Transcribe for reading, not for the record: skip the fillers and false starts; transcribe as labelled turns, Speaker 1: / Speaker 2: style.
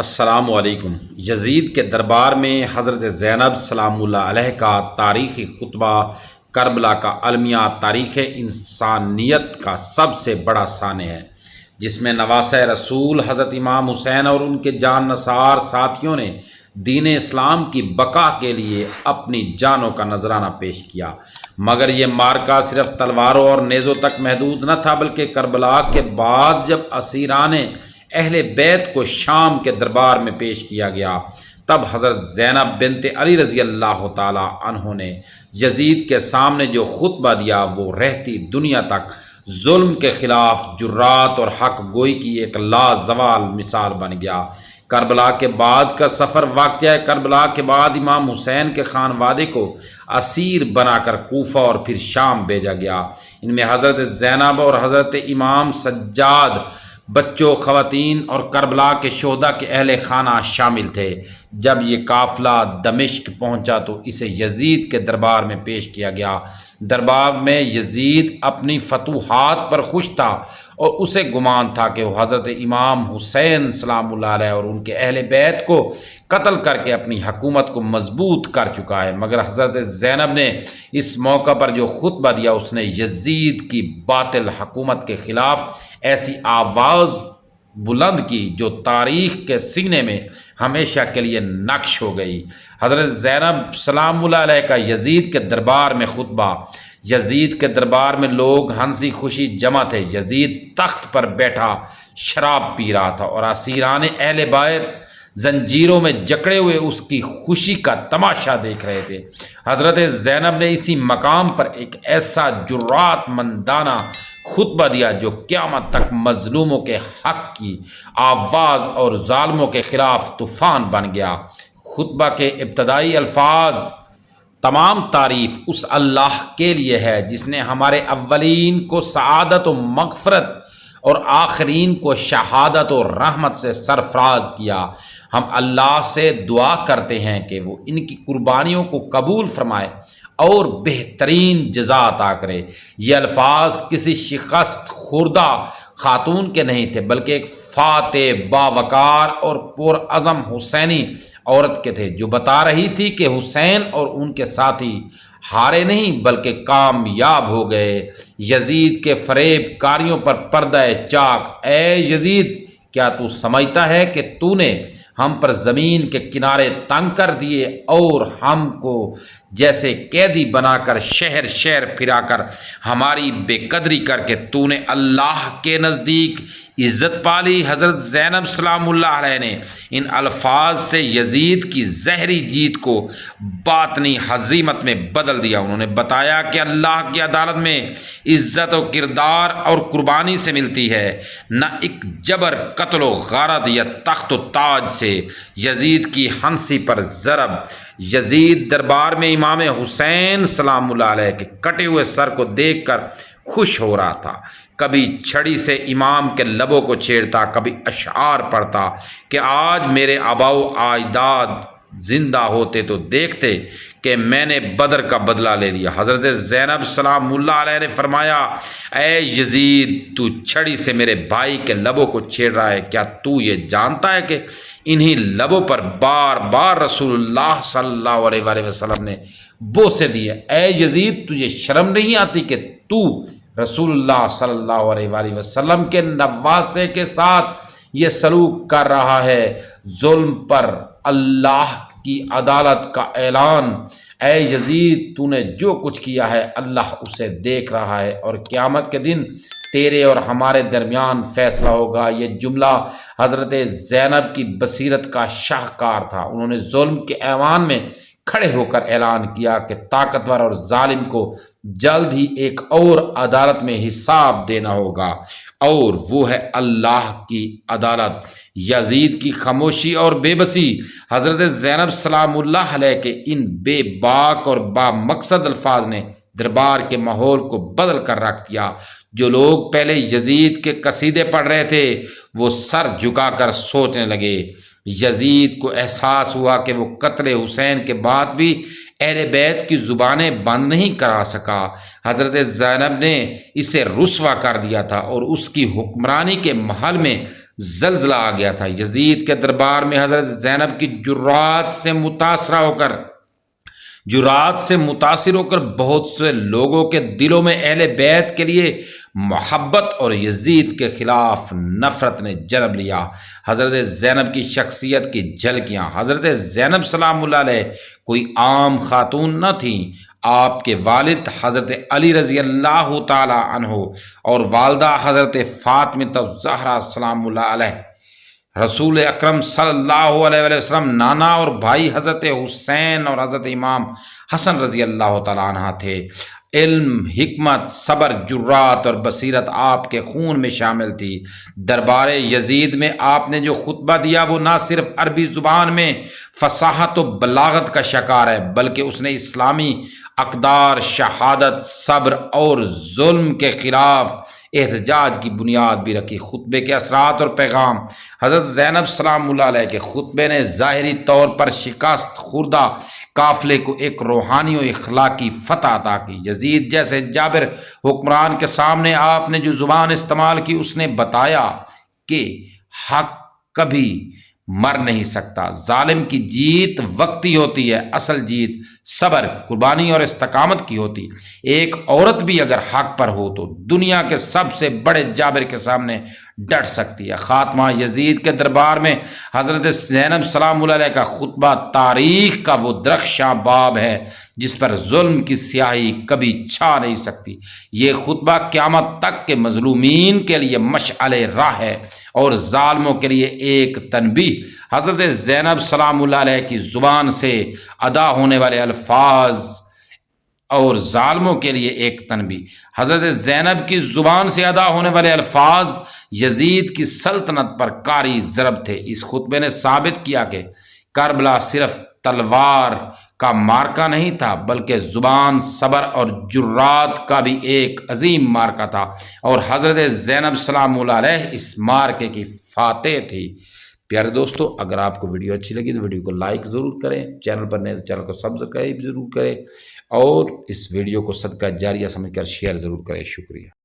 Speaker 1: السلام علیکم۔ یزید کے دربار میں حضرت زینب سلام اللہ علیہ کا تاریخی خطبہ کربلا کا المیہ تاریخ انسانیت کا سب سے بڑا سانحہ ہے، جس میں نواسۂ رسول حضرت امام حسین اور ان کے جان نثار ساتھیوں نے دین اسلام کی بقا کے لیے اپنی جانوں کا نذرانہ پیش کیا۔ مگر یہ معرکہ صرف تلواروں اور نیزوں تک محدود نہ تھا، بلکہ کربلا کے بعد جب اسیران اہل بیت کو شام کے دربار میں پیش کیا گیا، تب حضرت زینب بنت علی رضی اللہ تعالی عنہ نے یزید کے سامنے جو خطبہ دیا، وہ رہتی دنیا تک ظلم کے خلاف جرات اور حق گوئی کی ایک لازوال مثال بن گیا۔ کربلا کے بعد کا سفر واقعہ کربلا کے بعد امام حسین کے خانوادے کو اسیر بنا کر کوفہ اور پھر شام بھیجا گیا۔ ان میں حضرت زینب اور حضرت امام سجاد، بچوں، خواتین اور کربلا کے شہداء کے اہل خانہ شامل تھے۔ جب یہ قافلہ دمشق پہنچا تو اسے یزید کے دربار میں پیش کیا گیا۔ دربار میں یزید اپنی فتوحات پر خوش تھا اور اسے گمان تھا کہ وہ حضرت امام حسین سلام اللہ علیہ اور ان کے اہل بیت کو قتل کر کے اپنی حکومت کو مضبوط کر چکا ہے، مگر حضرت زینب نے اس موقع پر جو خطبہ دیا، اس نے یزید کی باطل حکومت کے خلاف ایسی آواز بلند کی جو تاریخ کے سینے میں ہمیشہ کے لیے نقش ہو گئی۔ حضرت زینب سلام اللہ علیہ کا یزید کے دربار میں خطبہ۔ یزید کے دربار میں لوگ ہنسی خوشی جمع تھے۔ یزید تخت پر بیٹھا شراب پی رہا تھا اور اسیران اہل بیت زنجیروں میں جکڑے ہوئے اس کی خوشی کا تماشا دیکھ رہے تھے۔ حضرت زینب نے اسی مقام پر ایک ایسا جرات مندانہ خطبہ دیا جو قیامت تک مظلوموں کے حق کی آواز اور ظالموں کے خلاف طوفان بن گیا۔ خطبہ کے ابتدائی الفاظ: تمام تعریف اس اللہ کے لیے ہے جس نے ہمارے اولین کو سعادت و مغفرت اور آخرین کو شہادت و رحمت سے سرفراز کیا۔ ہم اللہ سے دعا کرتے ہیں کہ وہ ان کی قربانیوں کو قبول فرمائے اور بہترین جزا عطا کرے۔ یہ الفاظ کسی شکست خوردہ خاتون کے نہیں تھے، بلکہ ایک فاتح باوقار اور پرعزم حسینی عورت کے تھے، جو بتا رہی تھی کہ حسین اور ان کے ساتھی ہارے نہیں بلکہ کامیاب ہو گئے۔ یزید کے فریب کاریوں پر پردہ چاک: اے یزید، کیا تو سمجھتا ہے کہ تو نے ہم پر زمین کے کنارے تنگ کر دیے اور ہم کو جیسے قیدی بنا کر شہر شہر پھرا کر ہماری بے قدری کر کے تو نے اللہ کے نزدیک عزت پالی؟ حضرت زینب سلام اللہ علیہ نے ان الفاظ سے یزید کی زہری جیت کو باطنی ہزیمت میں بدل دیا۔ انہوں نے بتایا کہ اللہ کی عدالت میں عزت و کردار اور قربانی سے ملتی ہے، نہ ایک جبر، قتل و غارت یا تخت و تاج سے۔ یزید کی ہنسی پر ضرب: یزید دربار میں امام حسین سلام اللہ علیہ کے کٹے ہوئے سر کو دیکھ کر خوش ہو رہا تھا۔ کبھی چھڑی سے امام کے لبوں کو چھیڑتا، کبھی اشعار پڑھتا کہ آج میرے آباء و اجداد زندہ ہوتے تو دیکھتے کہ میں نے بدر کا بدلہ لے لیا۔ حضرت زینب سلام اللہ علیہ نے فرمایا: اے یزید، تو چھڑی سے میرے بھائی کے لبوں کو چھیڑ رہا ہے، کیا تو یہ جانتا ہے کہ انہی لبوں پر بار بار رسول اللہ صلی اللہ علیہ وآلہ وسلم نے بوسے دیے؟ اے یزید، تجھے شرم نہیں آتی کہ تو رسول اللہ صلی اللہ علیہ وآلہ وسلم کے نواسے کے ساتھ یہ سلوک کر رہا ہے؟ ظلم پر اللہ کی عدالت کا اعلان: اے یزید، تو نے جو کچھ کیا ہے اللہ اسے دیکھ رہا ہے اور قیامت کے دن تیرے اور ہمارے درمیان فیصلہ ہوگا۔ یہ جملہ حضرت زینب کی بصیرت کا شاہکار تھا۔ انہوں نے ظلم کے ایوان میں کھڑے ہو کر اعلان کیا کہ طاقتور اور ظالم کو جلد ہی ایک اور عدالت میں حساب دینا ہوگا، اور وہ ہے اللہ کی عدالت۔ یزید کی خاموشی اور بے بسی حضرت زینب سلام اللہ علیہ کے ان بے باک اور با مقصد الفاظ نے دربار کے ماحول کو بدل کر رکھ دیا۔ جو لوگ پہلے یزید کے قصیدے پڑھ رہے تھے، وہ سر جھکا کر سوچنے لگے۔ یزید کو احساس ہوا کہ وہ قتل حسین کے بعد بھی اہل بیت کی زبانیں بند نہیں کرا سکا۔ حضرت زینب نے اسے رسوا کر دیا تھا اور اس کی حکمرانی کے محل میں زلزلہ آ گیا تھا۔ یزید کے دربار میں حضرت زینب کی جرات سے متاثر ہو کر بہت سے لوگوں کے دلوں میں اہل بیت کے لیے محبت اور یزید کے خلاف نفرت نے جنم لیا۔ حضرت زینب کی شخصیت کی جھلکیاں۔ حضرت زینب سلام اللہ علیہ کوئی عام خاتون نہ تھیں۔ آپ کے والد حضرت علی رضی اللہ تعالی عنہ اور والدہ حضرت فاطمہ الزہرا سلام اللہ علیہ، رسول اکرم صلی اللہ علیہ وسلم نانا اور بھائی حضرت حسین اور حضرت امام حسن رضی اللہ تعالی عنہ تھے۔ علم، حکمت، صبر، جرات اور بصیرت آپ کے خون میں شامل تھی۔ دربار یزید میں آپ نے جو خطبہ دیا وہ نہ صرف عربی زبان میں فصاحت و بلاغت کا شکار ہے، بلکہ اس نے اسلامی اقدار، شہادت، صبر اور ظلم کے خلاف احتجاج کی بنیاد بھی رکھی۔ خطبے کے اثرات اور پیغام۔ حضرت زینب سلام اللہ علیہ کے خطبے نے ظاہری طور پر شکست خوردہ قافلے کو ایک روحانی و اخلاقی فتح عطا کی۔ یزید جیسے جابر حکمران کے سامنے آپ نے جو زبان استعمال کی، اس نے بتایا کہ حق کبھی مر نہیں سکتا۔ ظالم کی جیت وقتی ہوتی ہے، اصل جیت صبر، قربانی اور استقامت کی ہوتی۔ ایک عورت بھی اگر حق پر ہو تو دنیا کے سب سے بڑے جابر کے سامنے ڈٹ سکتی ہے۔ خاتمہ یزید کے دربار میں حضرت زینب سلام اللہ علیہ کا خطبہ تاریخ کا وہ درخشاں باب ہے جس پر ظلم کی سیاہی کبھی چھا نہیں سکتی۔ یہ خطبہ قیامت تک کے مظلومین کے لیے مشعل راہ ہے اور ظالموں کے لیے ایک تنبیہ۔ حضرت زینب سلام اللہ علیہ کی زبان سے ادا ہونے والے الفاظ اور ظالموں کے لیے ایک تنبیہ۔ حضرت زینب کی زبان سے ادا ہونے والے الفاظ یزید کی سلطنت پر کاری ضرب تھے۔ اس خطبے نے ثابت کیا کہ کربلا صرف تلوار کا مارکا نہیں تھا، بلکہ زبان، صبر اور جرات کا بھی ایک عظیم مارکا تھا، اور حضرت زینب سلام اللہ علیہ اس مارکے کی فاتح تھی۔ پیارے دوستو، اگر آپ کو ویڈیو اچھی لگی تو ویڈیو کو لائک ضرور کریں، چینل پر نئے تو چینل کو سبسکرائب ضرور کریں، اور اس ویڈیو کو صدقہ جاریہ سمجھ کر شیئر ضرور کریں۔ شکریہ۔